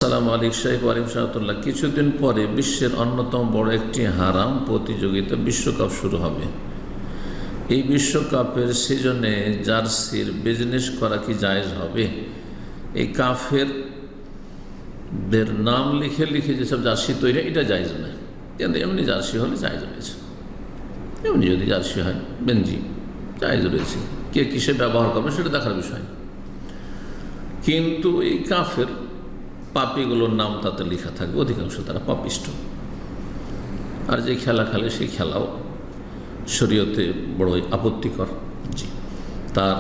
আসসালামু আলাইকুম শাইখ ওয়ালিম সাহাতুল্লাহ। কিছুদিন পরে বিশ্বের অন্যতম বড় একটি হারাম প্রতিযোগিতা বিশ্বকাপ শুরু হবে। এই বিশ্বকাপের সিজনে জার্সির বিজনেস করা কি জায়েজ হবে? এই কাফেরদের নাম লিখে লিখে যেসব জার্সি তৈরি, এটা জায়েজ নয়। কিন্তু এমনি জার্সি হলে জায়েজ রয়েছে। এমনি যদি জার্সি হয় বেঞ্জি, জায়েজ রয়েছে। কে কিসে ব্যবহার করবে সেটা দেখার বিষয়। কিন্তু এই কাফের পাপীগুলোর নাম তাতে লেখা থাকবে, অধিকাংশ তারা পাপিষ্ট। আর যে খেলা খেলে সেই খেলাও শরীয়তে বড়ই আপত্তিকর। জি, তার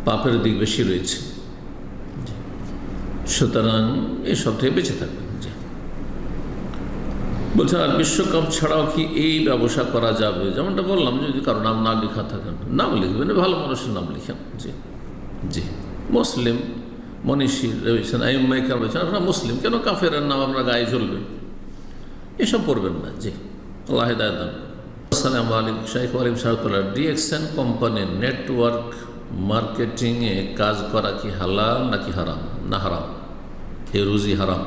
পাপের দিক বেশি রয়েছে। সুতরাং এসব থেকে বেঁচে থাকবেন। জি, বলছেন আর বিশ্বকাপ ছাড়াও কি এই ব্যবসা করা যাবে? যেমনটা বললাম, যদি কারো নাম না লেখা থাকেন, নাম লিখবেন, ভালো মানুষের নাম লিখেন। জি জি, মুসলিম মনীষী রয়েছেন, আইম্মাইকার রয়েছেন, আপনারা মুসলিম, কেন কাফেরের নাম আপনার গায়ে জ্বলবেন? এসব পড়বেন না। জি, আল্লাহ হিদায়াত দান করুন। আসসালামু আলাইকুম শাইখ ওয়ালিম সাহাতুল্লাহ। ডিএক্সএন কোম্পানির নেটওয়ার্ক মার্কেটিংয়ে কাজ করা কি হালাল নাকি হারাম? না, হারাম। এ রুজি হারাম,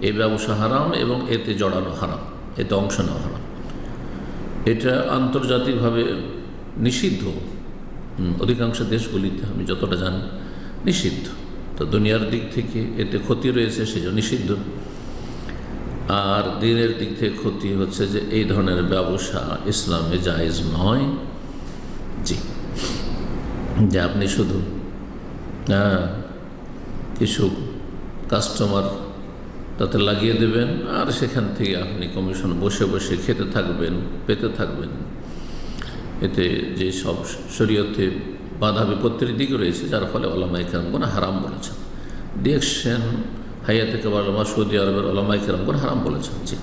এই ব্যবসা হারাম এবং এতে জড়ানো হারাম, এতে অংশ নেওয়া হারাম। এটা আন্তর্জাতিকভাবে নিষিদ্ধ। অধিকাংশ দেশগুলিতে আমি যতটা জানি নিষিদ্ধ। তো দুনিয়ার দিক থেকে এতে ক্ষতি রয়েছে, সেজন্য নিষিদ্ধ। আর দিনের দিক থেকে ক্ষতি হচ্ছে যে এই ধরনের ব্যবসা ইসলামে জায়েজ নয়। জি, যে আপনি শুধু কিছু কাস্টমার তাতে লাগিয়ে দেবেন আর সেখান থেকে আপনি কমিশন বসে বসে খেতে থাকবেন, পেতে থাকবেন। এতে যে সব শরীয়তে বাধা বিপত্তির দিক রয়েছে, যার ফলে ওলামায়ে কেরামগণ হারাম বলেছেন। ডিএক্সএন হায়াতে কেবল সৌদি আরবের ওলামায়ে কেরামগণ হারাম বলেছেন। জি।